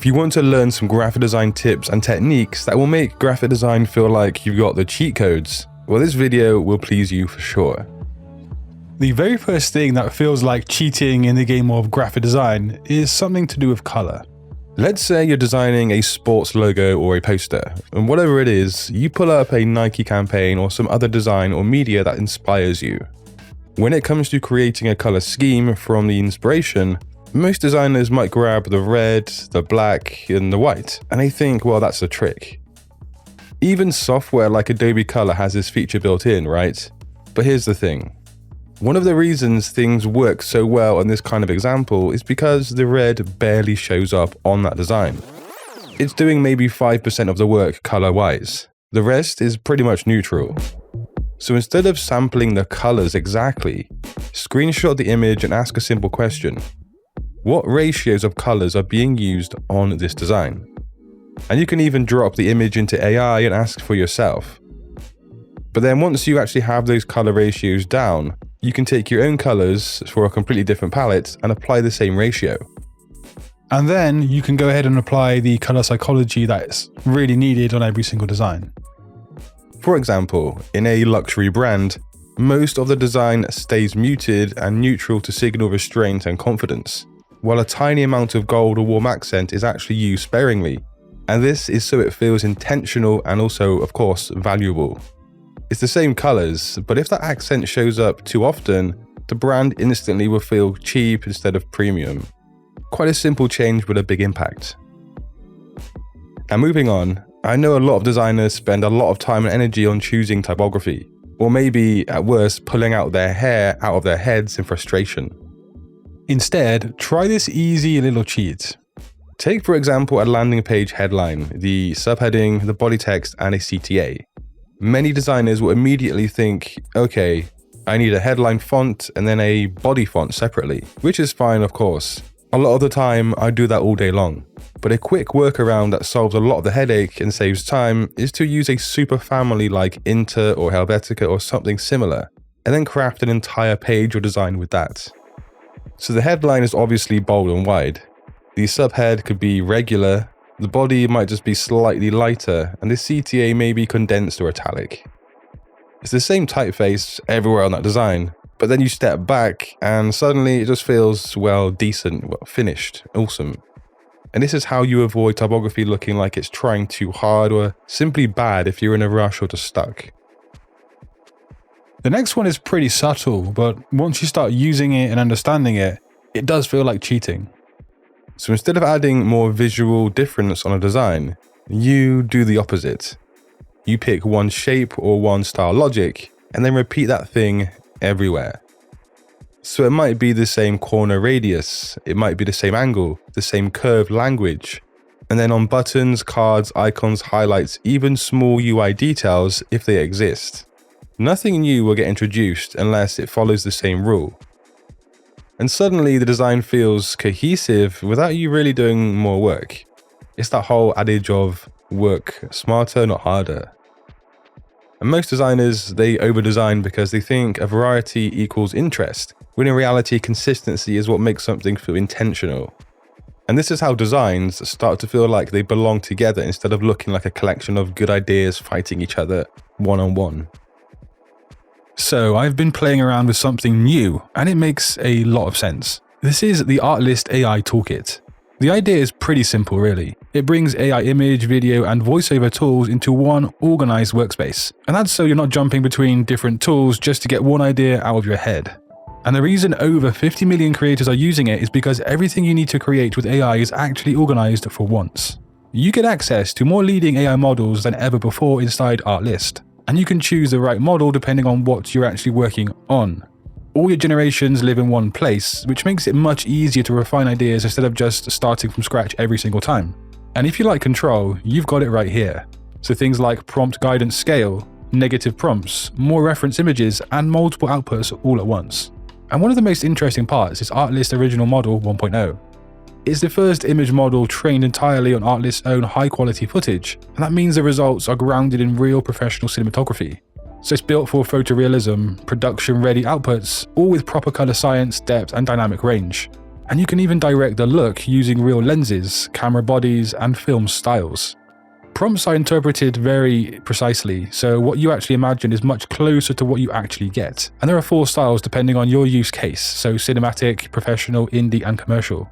If you want to learn some graphic design tips and techniques that will make graphic design feel like you've got the cheat codes, well, this video will please you for sure. The very first thing that feels like cheating in the game of graphic design is something to do with color. Let's say you're designing a sports logo or a poster, and whatever it is, you pull up a Nike campaign or some other design or media that inspires you. When it comes to creating a color scheme from the inspiration, most designers might grab the red, the black, and the white, and they think, well, that's a trick. Even software like Adobe Color has this feature built in, right? But here's the thing. One of the reasons things work so well on this kind of example is because the red barely shows up on that design. It's doing maybe 5% of the work color-wise. The rest is pretty much neutral. So instead of sampling the colors exactly, screenshot the image and ask a simple question. What ratios of colors are being used on this design? And you can even drop the image into AI and ask for yourself. But then once you actually have those color ratios down, you can take your own colors for a completely different palette and apply the same ratio. And then you can go ahead and apply the color psychology that's really needed on every single design. For example, in a luxury brand, most of the design stays muted and neutral to signal restraint and confidence, while a tiny amount of gold or warm accent is actually used sparingly. And this is so it feels intentional and also, of course, valuable. It's the same colors, but if that accent shows up too often, the brand instantly will feel cheap instead of premium. Quite a simple change with a big impact. And moving on, I know a lot of designers spend a lot of time and energy on choosing typography, or maybe at worst pulling out their hair out of their heads in frustration. Instead, try this easy little cheat. Take for example a landing page headline, the subheading, the body text, and a CTA. Many designers will immediately think, okay, I need a headline font and then a body font separately, which is fine of course. A lot of the time I do that all day long. But a quick workaround that solves a lot of the headache and saves time is to use a superfamily like Inter or Helvetica or something similar, and then craft an entire page or design with that. So the headline is obviously bold and wide. The subhead could be regular, the body might just be slightly lighter, and the CTA may be condensed or italic. It's the same typeface everywhere on that design, but then you step back and suddenly it just feels, well, decent, well, finished, awesome. And this is how you avoid typography looking like it's trying too hard or simply bad if you're in a rush or just stuck. The next one is pretty subtle, but once you start using it and understanding it, it does feel like cheating. So instead of adding more visual difference on a design, you do the opposite. You pick one shape or one style logic and then repeat that thing everywhere. So it might be the same corner radius, it might be the same angle, the same curved language, and then on buttons, cards, icons, highlights, even small UI details if they exist. Nothing new will get introduced unless it follows the same rule. And suddenly the design feels cohesive without you really doing more work. It's that whole adage of work smarter, not harder. And most designers, they over-design because they think a variety equals interest, when in reality consistency is what makes something feel intentional. And this is how designs start to feel like they belong together instead of looking like a collection of good ideas fighting each other one-on-one. So I've been playing around with something new, and it makes a lot of sense. This is the Artlist AI Toolkit. The idea is pretty simple really. It brings AI image, video, and voiceover tools into one organized workspace. And that's so you're not jumping between different tools just to get one idea out of your head. And the reason over 50 million creators are using it is because everything you need to create with AI is actually organized for once. You get access to more leading AI models than ever before inside Artlist. And you can choose the right model depending on what you're actually working on. All your generations live in one place, which makes it much easier to refine ideas instead of just starting from scratch every single time. And if you like control, you've got it right here. So things like prompt guidance scale, negative prompts, more reference images, and multiple outputs all at once. And one of the most interesting parts is Artlist Original Model 1.0. It's the first image model trained entirely on Artlist's own high-quality footage, and that means the results are grounded in real professional cinematography. So it's built for photorealism, production-ready outputs, all with proper color science, depth, and dynamic range. And you can even direct the look using real lenses, camera bodies, and film styles. Prompts are interpreted very precisely, so what you actually imagine is much closer to what you actually get. And there are 4 styles depending on your use case, so cinematic, professional, indie, and commercial.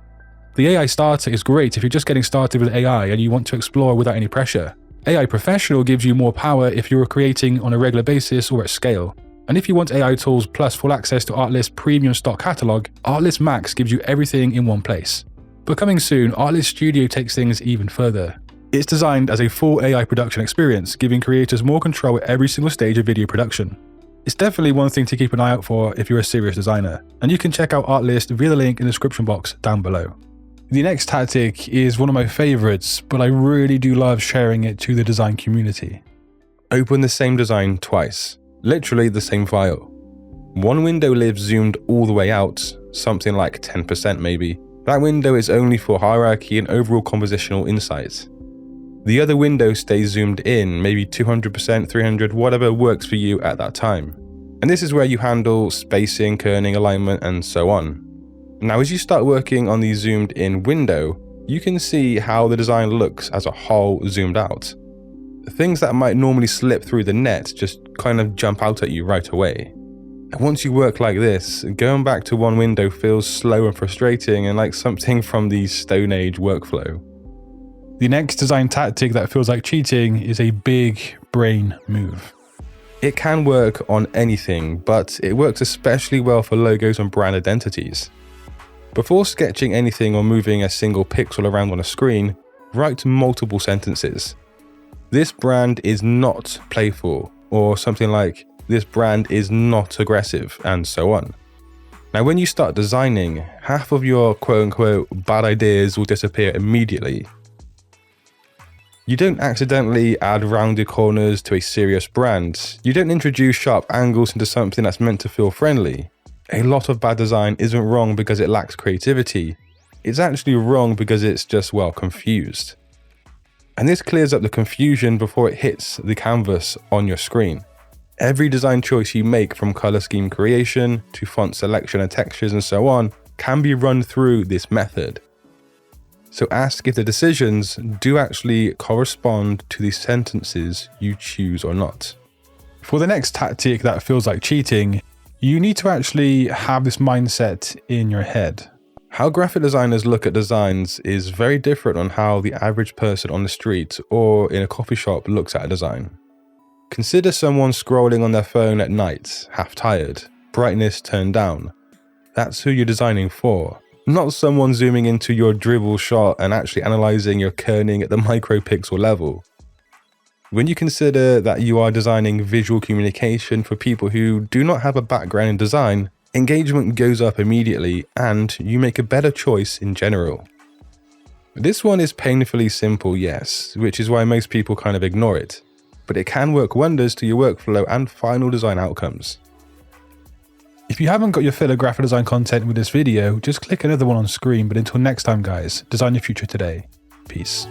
The AI Starter is great if you're just getting started with AI and you want to explore without any pressure. AI Professional gives you more power if you're creating on a regular basis or at scale. And if you want AI tools plus full access to Artlist premium stock catalog, Artlist Max gives you everything in one place. But coming soon, Artlist Studio takes things even further. It's designed as a full AI production experience, giving creators more control at every single stage of video production. It's definitely one thing to keep an eye out for if you're a serious designer, and you can check out Artlist via the link in the description box down below. The next tactic is one of my favorites, but I really do love sharing it to the design community. Open the same design twice, literally the same file. One window lives zoomed all the way out, something like 10% maybe. That window is only for hierarchy and overall compositional insight. The other window stays zoomed in, maybe 200%, 300, whatever works for you at that time. And this is where you handle spacing, kerning, alignment, and so on. Now, as you start working on the zoomed in window, you can see how the design looks as a whole zoomed out. Things that might normally slip through the net just kind of jump out at you right away. And once you work like this, going back to one window feels slow and frustrating and like something from the Stone Age workflow. The next design tactic that feels like cheating is a big brain move. It can work on anything, but it works especially well for logos and brand identities. Before sketching anything or moving a single pixel around on a screen, write multiple sentences. This brand is not playful, or something like, this brand is not aggressive, and so on. Now, when you start designing, half of your quote-unquote bad ideas will disappear immediately. You don't accidentally add rounded corners to a serious brand. You don't introduce sharp angles into something that's meant to feel friendly. A lot of bad design isn't wrong because it lacks creativity. It's actually wrong because it's just well confused. And this clears up the confusion before it hits the canvas on your screen. Every design choice you make, from color scheme creation to font selection and textures and so on, can be run through this method. So ask if the decisions do actually correspond to the sentences you choose or not. For the next tactic that feels like cheating, you need to actually have this mindset in your head. How graphic designers look at designs is very different on how the average person on the street or in a coffee shop looks at a design. Consider someone scrolling on their phone at night, half tired, brightness turned down. That's who you're designing for. Not someone zooming into your dribble shot and actually analyzing your kerning at the micropixel level. When you consider that you are designing visual communication for people who do not have a background in design, engagement goes up immediately and you make a better choice in general. This one is painfully simple, yes, which is why most people kind of ignore it, but it can work wonders to your workflow and final design outcomes. If you haven't got your fill of graphic design content with this video, just click another one on screen, but until next time guys, design your future today. Peace.